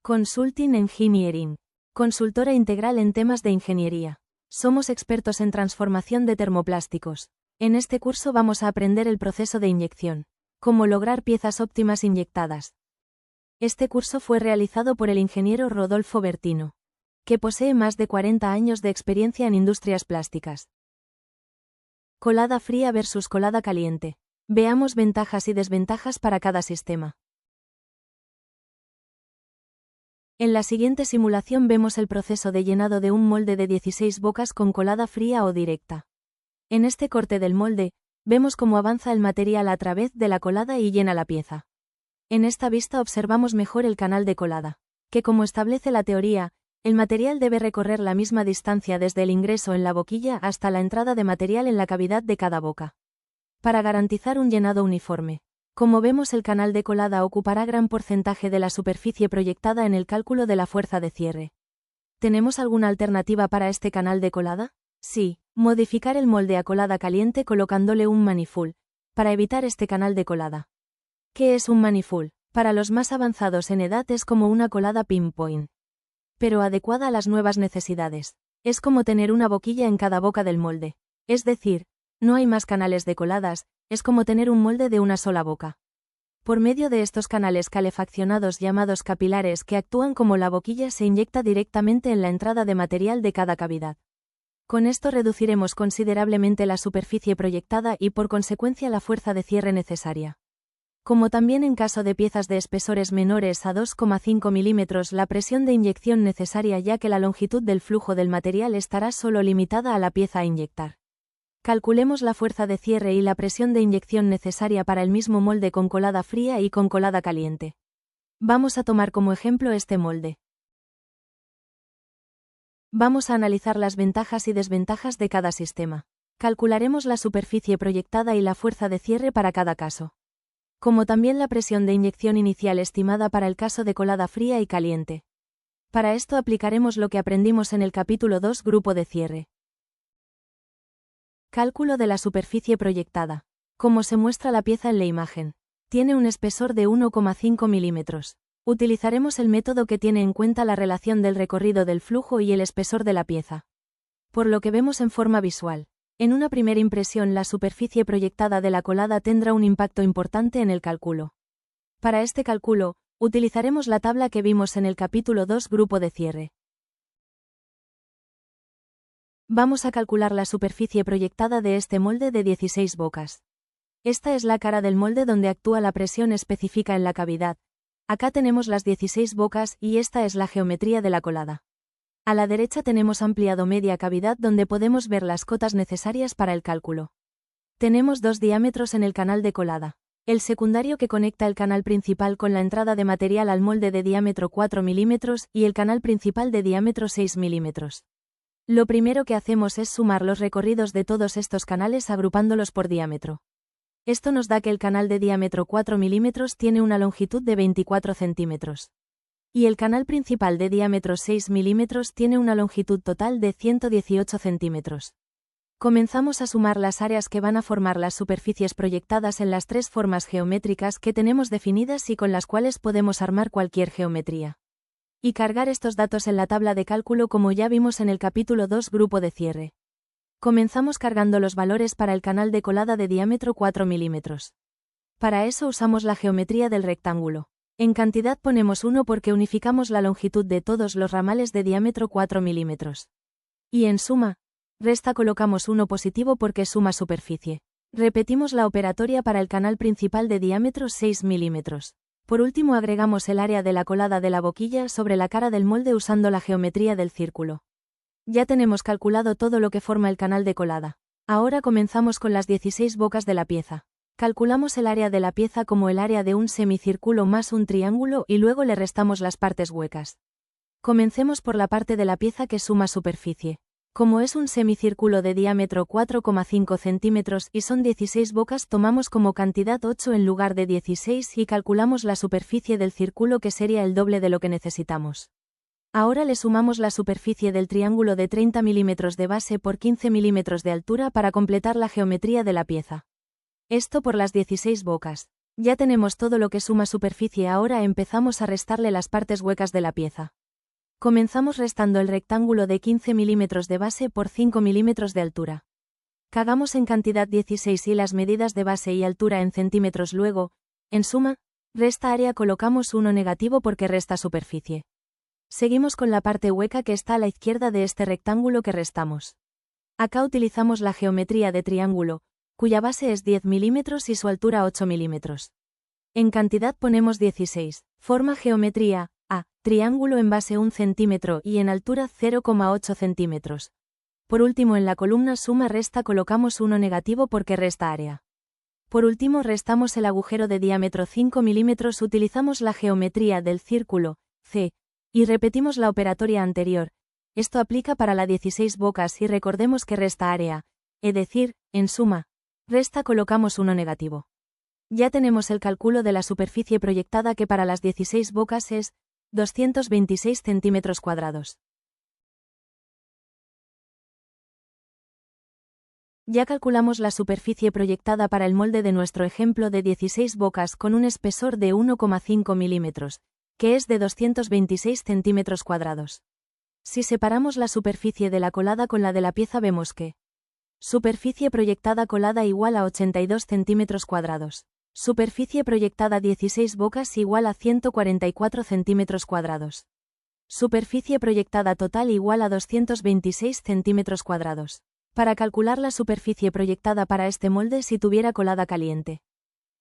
Consulting Engineering. Consultora integral en temas de ingeniería. Somos expertos en transformación de termoplásticos. En este curso vamos a aprender el proceso de inyección. Cómo lograr piezas óptimas inyectadas. Este curso fue realizado por el ingeniero Rodolfo Bertino, que posee más de 40 años de experiencia en industrias plásticas. Colada fría versus colada caliente. Veamos ventajas y desventajas para cada sistema. En la siguiente simulación vemos el proceso de llenado de un molde de 16 bocas con colada fría o directa. En este corte del molde, vemos cómo avanza el material a través de la colada y llena la pieza. En esta vista observamos mejor el canal de colada, que como establece la teoría, el material debe recorrer la misma distancia desde el ingreso en la boquilla hasta la entrada de material en la cavidad de cada boca, para garantizar un llenado uniforme. Como vemos, el canal de colada ocupará gran porcentaje de la superficie proyectada en el cálculo de la fuerza de cierre. ¿Tenemos alguna alternativa para este canal de colada? Sí, modificar el molde a colada caliente colocándole un manifold, para evitar este canal de colada. ¿Qué es un manifold? Para los más avanzados en edad es como una colada pinpoint, pero adecuada a las nuevas necesidades. Es como tener una boquilla en cada boca del molde. Es decir, no hay más canales de coladas, es como tener un molde de una sola boca. Por medio de estos canales calefaccionados llamados capilares que actúan como la boquilla, se inyecta directamente en la entrada de material de cada cavidad. Con esto reduciremos considerablemente la superficie proyectada y por consecuencia la fuerza de cierre necesaria. Como también en caso de piezas de espesores menores a 2,5 milímetros, la presión de inyección necesaria, ya que la longitud del flujo del material estará solo limitada a la pieza a inyectar. Calculemos la fuerza de cierre y la presión de inyección necesaria para el mismo molde con colada fría y con colada caliente. Vamos a tomar como ejemplo este molde. Vamos a analizar las ventajas y desventajas de cada sistema. Calcularemos la superficie proyectada y la fuerza de cierre para cada caso, como también la presión de inyección inicial estimada para el caso de colada fría y caliente. Para esto aplicaremos lo que aprendimos en el capítulo 2, grupo de cierre. Cálculo de la superficie proyectada. Como se muestra la pieza en la imagen, tiene un espesor de 1,5 milímetros. Utilizaremos el método que tiene en cuenta la relación del recorrido del flujo y el espesor de la pieza. Por lo que vemos en forma visual, en una primera impresión la superficie proyectada de la colada tendrá un impacto importante en el cálculo. Para este cálculo, utilizaremos la tabla que vimos en el capítulo 2, grupo de cierre. Vamos a calcular la superficie proyectada de este molde de 16 bocas. Esta es la cara del molde donde actúa la presión específica en la cavidad. Acá tenemos las 16 bocas y esta es la geometría de la colada. A la derecha tenemos ampliado media cavidad donde podemos ver las cotas necesarias para el cálculo. Tenemos dos diámetros en el canal de colada. El secundario que conecta el canal principal con la entrada de material al molde de diámetro 4 milímetros y el canal principal de diámetro 6 milímetros. Lo primero que hacemos es sumar los recorridos de todos estos canales agrupándolos por diámetro. Esto nos da que el canal de diámetro 4 milímetros tiene una longitud de 24 centímetros. Y el canal principal de diámetro 6 milímetros tiene una longitud total de 118 centímetros. Comenzamos a sumar las áreas que van a formar las superficies proyectadas en las tres formas geométricas que tenemos definidas y con las cuales podemos armar cualquier geometría. Y cargar estos datos en la tabla de cálculo como ya vimos en el capítulo 2, grupo de cierre. Comenzamos cargando los valores para el canal de colada de diámetro 4 milímetros. Para eso usamos la geometría del rectángulo. En cantidad ponemos 1 porque unificamos la longitud de todos los ramales de diámetro 4 milímetros. Y en suma, resta colocamos 1 positivo porque suma superficie. Repetimos la operatoria para el canal principal de diámetro 6 milímetros. Por último agregamos el área de la colada de la boquilla sobre la cara del molde usando la geometría del círculo. Ya tenemos calculado todo lo que forma el canal de colada. Ahora comenzamos con las 16 bocas de la pieza. Calculamos el área de la pieza como el área de un semicírculo más un triángulo y luego le restamos las partes huecas. Comencemos por la parte de la pieza que suma superficie. Como es un semicírculo de diámetro 4,5 centímetros y son 16 bocas, tomamos como cantidad 8 en lugar de 16 y calculamos la superficie del círculo que sería el doble de lo que necesitamos. Ahora le sumamos la superficie del triángulo de 30 milímetros de base por 15 milímetros de altura para completar la geometría de la pieza. Esto por las 16 bocas. Ya tenemos todo lo que suma superficie, ahora empezamos a restarle las partes huecas de la pieza. Comenzamos restando el rectángulo de 15 milímetros de base por 5 milímetros de altura. Cagamos en cantidad 16 y las medidas de base y altura en centímetros, luego, en suma, resta área, colocamos 1 negativo porque resta superficie. Seguimos con la parte hueca que está a la izquierda de este rectángulo que restamos. Acá utilizamos la geometría de triángulo, cuya base es 10 milímetros y su altura 8 milímetros. En cantidad ponemos 16. Forma geometría, A, triángulo en base 1 centímetro y en altura 0,8 centímetros. Por último, en la columna suma resta colocamos 1 negativo porque resta área. Por último, restamos el agujero de diámetro 5 milímetros, utilizamos la geometría del círculo, C, y repetimos la operatoria anterior. Esto aplica para la 16 bocas y recordemos que resta área, es decir, en suma, resta colocamos 1 negativo. Ya tenemos el cálculo de la superficie proyectada, que para las 16 bocas es 226 centímetros cuadrados. Ya calculamos la superficie proyectada para el molde de nuestro ejemplo de 16 bocas con un espesor de 1,5 milímetros, que es de 226 centímetros cuadrados. Si separamos la superficie de la colada con la de la pieza, vemos que superficie proyectada colada igual a 82 centímetros cuadrados. Superficie proyectada 16 bocas igual a 144 centímetros cuadrados. Superficie proyectada total igual a 226 centímetros cuadrados. Para calcular la superficie proyectada para este molde si tuviera colada caliente,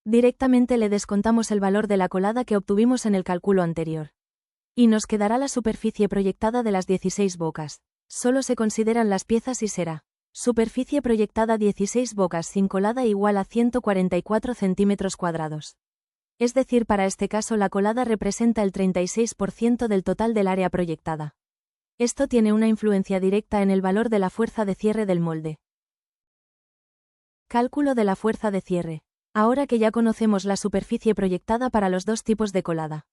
directamente le descontamos el valor de la colada que obtuvimos en el cálculo anterior. Y nos quedará la superficie proyectada de las 16 bocas. Solo se consideran las piezas y será superficie proyectada 16 bocas sin colada igual a 144 centímetros cuadrados. Es decir, para este caso la colada representa el 36% del total del área proyectada. Esto tiene una influencia directa en el valor de la fuerza de cierre del molde. Cálculo de la fuerza de cierre. Ahora que ya conocemos la superficie proyectada para los dos tipos de colada,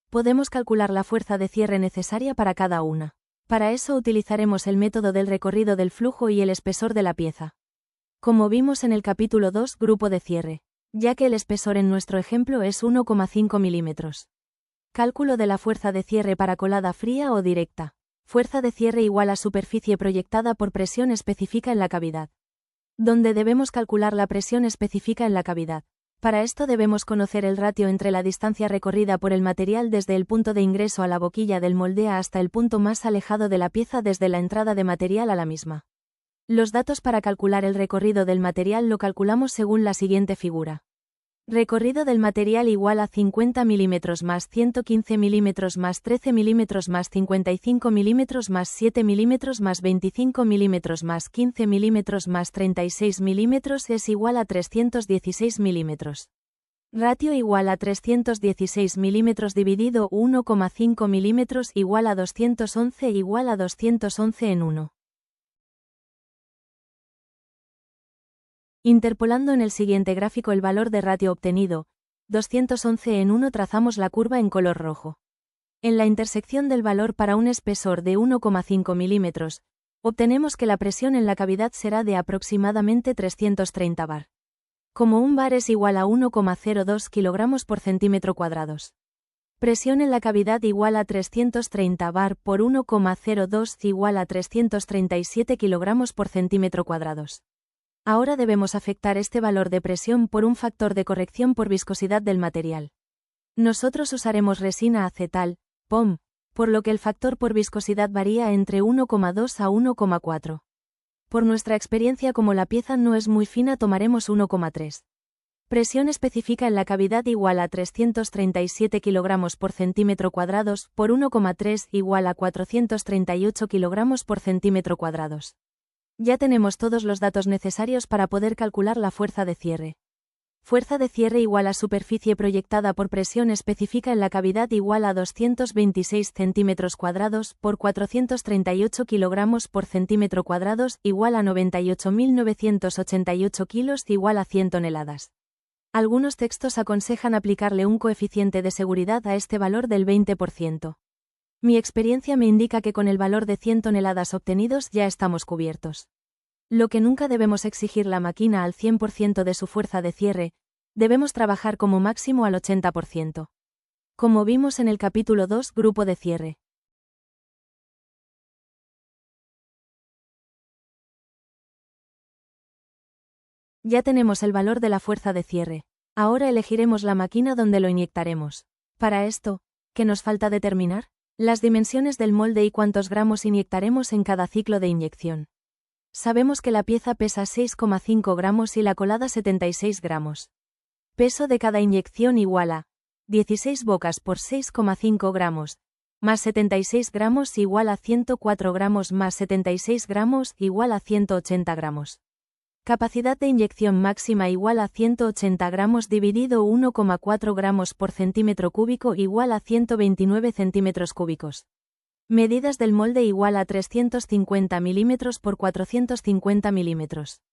podemos calcular la fuerza de cierre necesaria para cada una. Para eso utilizaremos el método del recorrido del flujo y el espesor de la pieza. Como vimos en el capítulo 2, grupo de cierre, ya que el espesor en nuestro ejemplo es 1,5 milímetros. Cálculo de la fuerza de cierre para colada fría o directa. Fuerza de cierre igual a superficie proyectada por presión específica en la cavidad. Donde debemos calcular la presión específica en la cavidad. Para esto debemos conocer el ratio entre la distancia recorrida por el material desde el punto de ingreso a la boquilla del molde hasta el punto más alejado de la pieza desde la entrada de material a la misma. Los datos para calcular el recorrido del material lo calculamos según la siguiente figura. Recorrido del material igual a 50 milímetros más 115 milímetros más 13 milímetros más 55 milímetros más 7 milímetros más 25 milímetros más 15 milímetros más 36 milímetros es igual a 316 milímetros. Ratio igual a 316 milímetros dividido 1,5 milímetros igual a 211 igual a 211 en 1. Interpolando en el siguiente gráfico el valor de ratio obtenido, 211 en 1, trazamos la curva en color rojo. En la intersección del valor para un espesor de 1,5 milímetros, obtenemos que la presión en la cavidad será de aproximadamente 330 bar. Como un bar es igual a 1,02 kilogramos por centímetro cuadrados. Presión en la cavidad igual a 330 bar por 1,02 igual a 337 kilogramos por centímetro cuadrados. Ahora debemos afectar este valor de presión por un factor de corrección por viscosidad del material. Nosotros usaremos resina acetal, POM, por lo que el factor por viscosidad varía entre 1,2 a 1,4. Por nuestra experiencia, como la pieza no es muy fina, tomaremos 1,3. Presión específica en la cavidad igual a 337 kilogramos por centímetro cuadrados por 1,3 igual a 438 kilogramos por centímetro cuadrados. Ya tenemos todos los datos necesarios para poder calcular la fuerza de cierre. Fuerza de cierre igual a superficie proyectada por presión específica en la cavidad igual a 226 centímetros cuadrados por 438 kilogramos por centímetro cuadrados igual a 98.988 kilos igual a 100 toneladas. Algunos textos aconsejan aplicarle un coeficiente de seguridad a este valor del 20%. Mi experiencia me indica que con el valor de 100 toneladas obtenidos ya estamos cubiertos. Lo que nunca debemos exigir la máquina al 100% de su fuerza de cierre, Debemos trabajar como máximo al 80%. Como vimos en el capítulo 2, grupo de cierre. Ya tenemos el valor de la fuerza de cierre. Ahora elegiremos la máquina donde lo inyectaremos. Para esto, ¿qué nos falta determinar? Las dimensiones del molde y cuántos gramos inyectaremos en cada ciclo de inyección. Sabemos que la pieza pesa 6,5 gramos y la colada 76 gramos. Peso de cada inyección igual a 16 bocas por 6,5 gramos, más 76 gramos igual a 104 gramos más 76 gramos igual a 180 gramos. Capacidad de inyección máxima igual a 180 gramos dividido 1,4 gramos por centímetro cúbico igual a 129 centímetros cúbicos. Medidas del molde igual a 350 milímetros por 450 milímetros.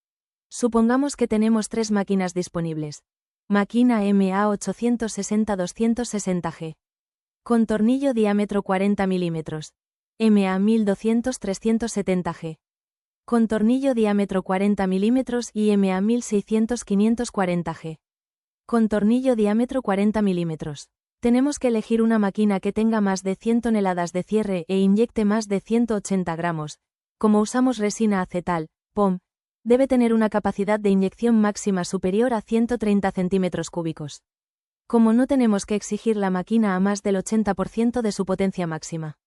Supongamos que tenemos 3 máquinas disponibles. Máquina MA860-260G. Con tornillo diámetro 40 milímetros. MA1200-370G. Con tornillo diámetro 40 milímetros y MA1600-540G. Con tornillo diámetro 40 milímetros. Tenemos que elegir una máquina que tenga más de 100 toneladas de cierre e inyecte más de 180 gramos. Como usamos resina acetal, POM, debe tener una capacidad de inyección máxima superior a 130 centímetros cúbicos. Como no tenemos que exigir la máquina a más del 80% de su potencia máxima.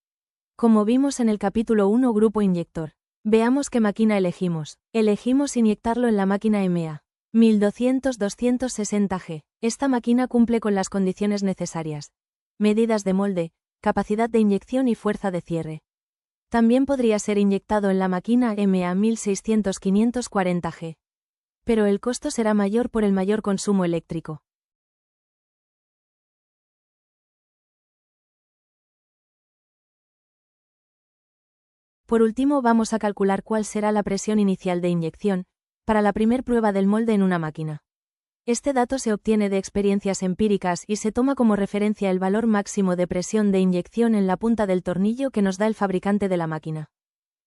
Como vimos en el capítulo 1, grupo inyector. Veamos qué máquina elegimos. Elegimos inyectarlo en la máquina MA 1200-260G. Esta máquina cumple con las condiciones necesarias. Medidas de molde, capacidad de inyección y fuerza de cierre. También podría ser inyectado en la máquina MA 1600-540G. Pero el costo será mayor por el mayor consumo eléctrico. Por último, vamos a calcular cuál será la presión inicial de inyección, para la primer prueba del molde en una máquina. Este dato se obtiene de experiencias empíricas y se toma como referencia el valor máximo de presión de inyección en la punta del tornillo que nos da el fabricante de la máquina.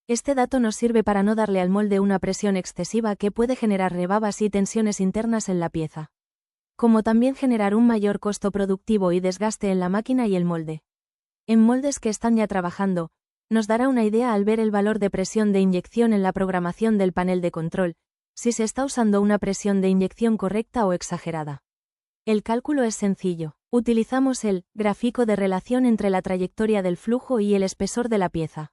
Este dato nos sirve para no darle al molde una presión excesiva que puede generar rebabas y tensiones internas en la pieza. Como también generar un mayor costo productivo y desgaste en la máquina y el molde. En moldes que están ya trabajando, nos dará una idea al ver el valor de presión de inyección en la programación del panel de control, si se está usando una presión de inyección correcta o exagerada. El cálculo es sencillo. Utilizamos el gráfico de relación entre la trayectoria del flujo y el espesor de la pieza.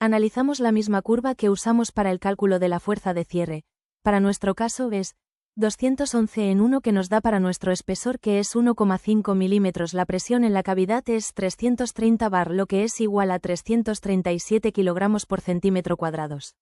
Analizamos la misma curva que usamos para el cálculo de la fuerza de cierre. Para nuestro caso es 211 en 1 que nos da para nuestro espesor que es 1,5 milímetros. La presión en la cavidad es 330 bar, lo que es igual a 337 kilogramos por centímetro cuadrados.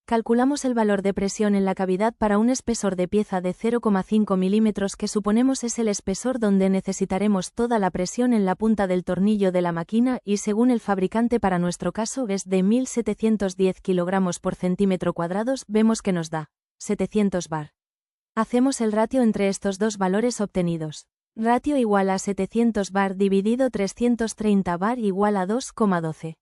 Calculamos el valor de presión en la cavidad para un espesor de pieza de 0,5 milímetros que suponemos es el espesor donde necesitaremos toda la presión en la punta del tornillo de la máquina y según el fabricante para nuestro caso es de 1710 kilogramos por centímetro cuadrados. Vemos que nos da 700 bar. Hacemos el ratio entre estos dos valores obtenidos. Ratio igual a 700 bar dividido 330 bar igual a 2,12.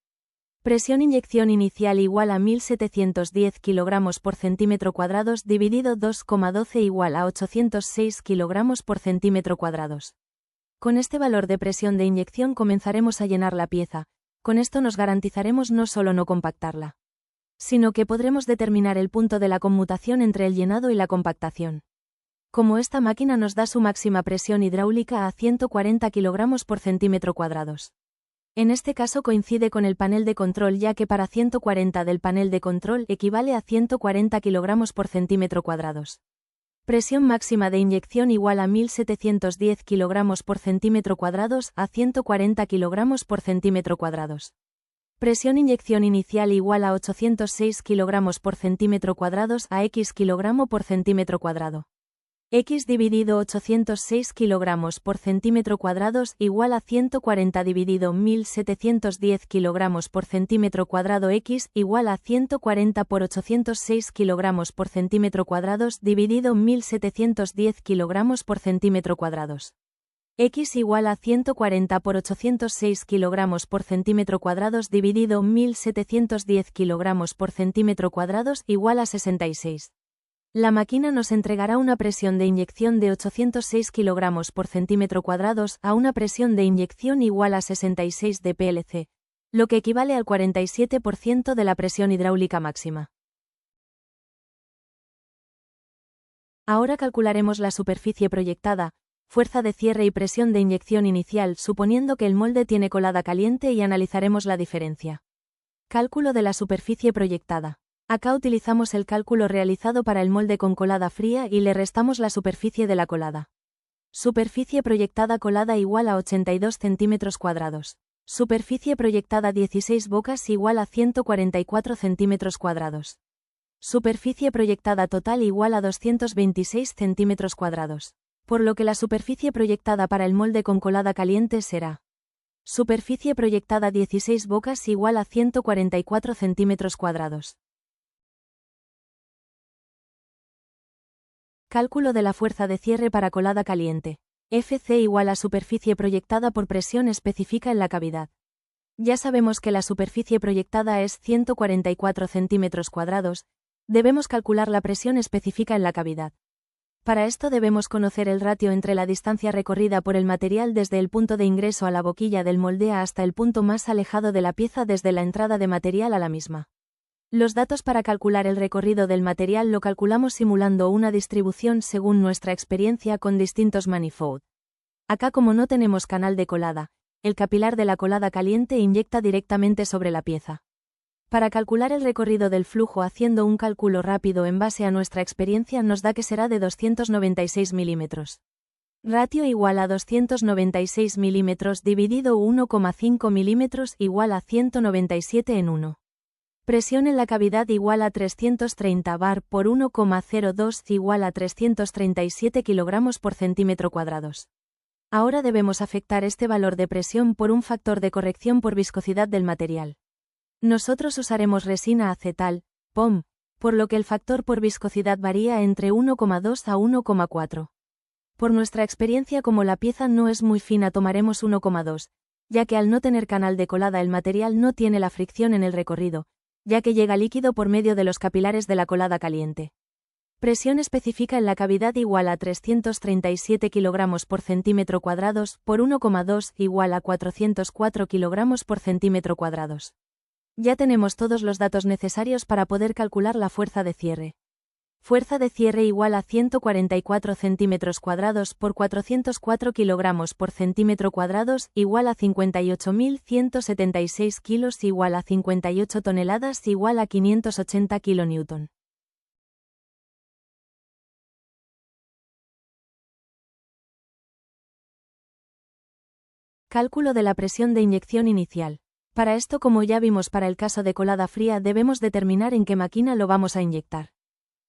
Presión inyección inicial igual a 1710 kilogramos por centímetro cuadrados dividido 2,12 igual a 806 kilogramos por centímetro cuadrados. Con este valor de presión de inyección comenzaremos a llenar la pieza. Con esto nos garantizaremos no solo no compactarla, sino que podremos determinar el punto de la conmutación entre el llenado y la compactación. Como esta máquina nos da su máxima presión hidráulica a 140 kilogramos por centímetro cuadrados. En este caso coincide con el panel de control ya que para 140 del panel de control equivale a 140 kilogramos por centímetro cuadrados. Presión máxima de inyección igual a 1710 kilogramos por centímetro cuadrados a 140 kilogramos por centímetro cuadrados. Presión inyección inicial igual a 806 kilogramos por centímetro cuadrados a X kilogramo por centímetro cuadrado. X dividido 806 kilogramos por centímetro cuadrados igual a 140 dividido 1710 kilogramos por centímetro cuadrado. X igual a 140 por 806 kilogramos por centímetro cuadrados dividido 1710 kilogramos por centímetro cuadrados. X igual a 140 por 806 kilogramos por centímetro cuadrados dividido 1710 kilogramos por centímetro cuadrados igual a 66. La máquina nos entregará una presión de inyección de 806 kg por centímetro cuadrados a una presión de inyección igual a 66 de PLC, lo que equivale al 47% de la presión hidráulica máxima. Ahora calcularemos la superficie proyectada, fuerza de cierre y presión de inyección inicial suponiendo que el molde tiene colada caliente y analizaremos la diferencia. Cálculo de la superficie proyectada. Acá utilizamos el cálculo realizado para el molde con colada fría y le restamos la superficie de la colada. Superficie proyectada colada igual a 82 centímetros cuadrados. Superficie proyectada 16 bocas igual a 144 centímetros cuadrados. Superficie proyectada total igual a 226 centímetros cuadrados. Por lo que la superficie proyectada para el molde con colada caliente será: superficie proyectada 16 bocas igual a 144 centímetros cuadrados. Cálculo de la fuerza de cierre para colada caliente. Fc igual a superficie proyectada por presión específica en la cavidad. Ya sabemos que la superficie proyectada es 144 centímetros cuadrados, debemos calcular la presión específica en la cavidad. Para esto debemos conocer el ratio entre la distancia recorrida por el material desde el punto de ingreso a la boquilla del molde hasta el punto más alejado de la pieza desde la entrada de material a la misma. Los datos para calcular el recorrido del material lo calculamos simulando una distribución según nuestra experiencia con distintos manifold. Acá, como no tenemos canal de colada, el capilar de la colada caliente inyecta directamente sobre la pieza. Para calcular el recorrido del flujo haciendo un cálculo rápido en base a nuestra experiencia nos da que será de 296 milímetros. Ratio igual a 296 milímetros dividido 1,5 milímetros igual a 197 en 1. Presión en la cavidad igual a 330 bar por 1,02 igual a 337 kg por centímetro cuadrados. Ahora debemos afectar este valor de presión por un factor de corrección por viscosidad del material. Nosotros usaremos resina acetal, POM, por lo que el factor por viscosidad varía entre 1,2 a 1,4. Por nuestra experiencia, como la pieza no es muy fina, tomaremos 1,2, ya que al no tener canal de colada el material no tiene la fricción en el recorrido, ya que llega líquido por medio de los capilares de la colada caliente. Presión específica en la cavidad igual a 337 kg por centímetro cuadrados por 1,2 igual a 404 kg por centímetro cuadrados. Ya tenemos todos los datos necesarios para poder calcular la fuerza de cierre. Fuerza de cierre igual a 144 centímetros cuadrados por 404 kg por centímetro cuadrados igual a 58.176 kilos igual a 58 toneladas igual a 580 kN. Cálculo de la presión de inyección inicial. Para esto, como ya vimos para el caso de colada fría, debemos determinar en qué máquina lo vamos a inyectar.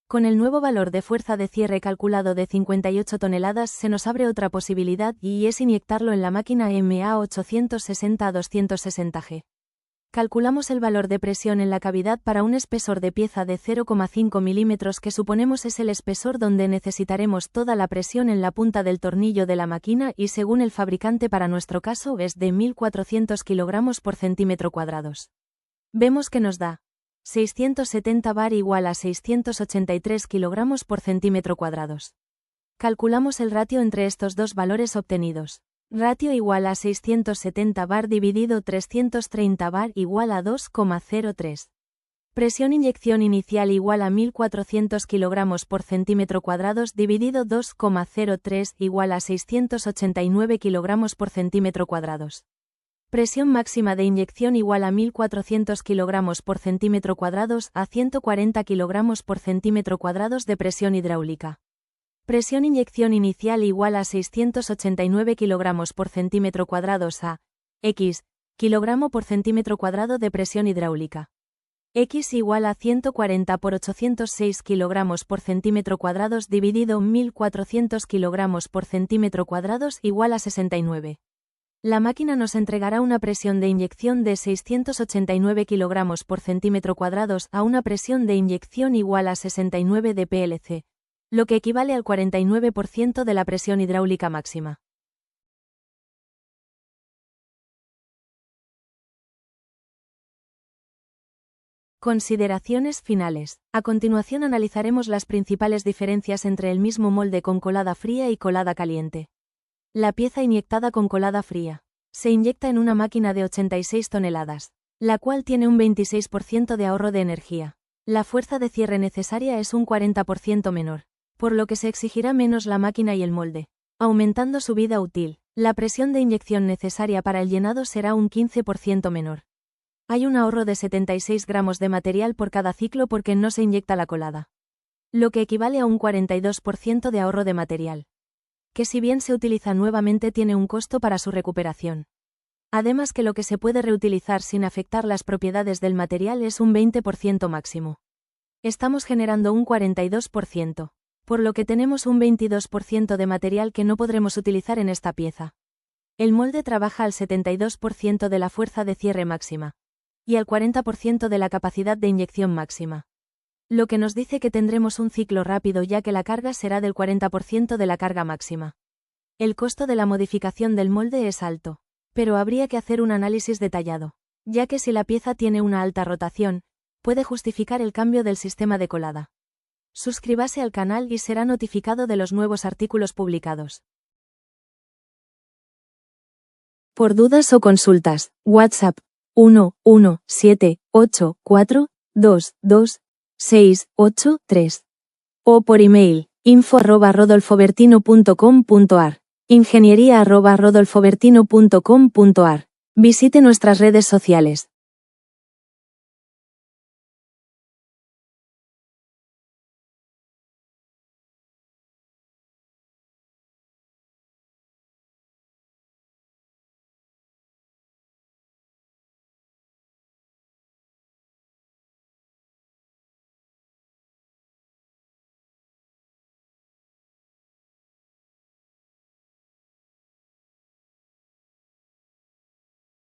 Con el nuevo valor de fuerza de cierre calculado de 58 toneladas se nos abre otra posibilidad y es inyectarlo en la máquina MA 860 a 260G. Calculamos el valor de presión en la cavidad para un espesor de pieza de 0,5 milímetros que suponemos es el espesor donde necesitaremos toda la presión en la punta del tornillo de la máquina y según el fabricante para nuestro caso es de 1.400 kg por centímetro cuadrados. Vemos que nos da 670 bar igual a 683 kg por centímetro cuadrados. Calculamos el ratio entre estos dos valores obtenidos. Ratio igual a 670 bar dividido 330 bar igual a 2,03. Presión inyección inicial igual a 1.400 kg por centímetro cuadrados dividido 2,03 igual a 689 kg por centímetro cuadrados. Presión máxima de inyección igual a 1.400 kg por centímetro cuadrados a 140 kg por centímetro cuadrados de presión hidráulica. Presión inyección inicial igual a 689 kg por centímetro cuadrados a X kg por centímetro cuadrado de presión hidráulica. X igual a 140 por 806 kg por centímetro cuadrados dividido 1.400 kg por centímetro cuadrados igual a 69. La máquina nos entregará una presión de inyección de 689 kg por centímetro cuadrados a una presión de inyección igual a 69 de PLC, lo que equivale al 49% de la presión hidráulica máxima. Consideraciones finales. A continuación analizaremos las principales diferencias entre el mismo molde con colada fría y colada caliente. La pieza inyectada con colada fría. Se inyecta en una máquina de 86 toneladas, la cual tiene un 26% de ahorro de energía. La fuerza de cierre necesaria es un 40% menor, por lo que se exigirá menos la máquina y el molde, aumentando su vida útil. La presión de inyección necesaria para el llenado será un 15% menor. Hay un ahorro de 76 gramos de material por cada ciclo porque no se inyecta la colada, lo que equivale a un 42% de ahorro de material, que si bien se utiliza nuevamente tiene un costo para su recuperación. Además que lo que se puede reutilizar sin afectar las propiedades del material es un 20% máximo. Estamos generando un 42%, por lo que tenemos un 22% de material que no podremos utilizar en esta pieza. El molde trabaja al 72% de la fuerza de cierre máxima y al 40% de la capacidad de inyección máxima, lo que nos dice que tendremos un ciclo rápido ya que la carga será del 40% de la carga máxima. El costo de la modificación del molde es alto, pero habría que hacer un análisis detallado, ya que si la pieza tiene una alta rotación, puede justificar el cambio del sistema de colada. Suscríbase al canal y será notificado de los nuevos artículos publicados. Por dudas o consultas, WhatsApp 11784222683 o por email info@rodolfobertino.com.ar, ingeniería@rodolfobertino.com.ar. Visite nuestras redes sociales.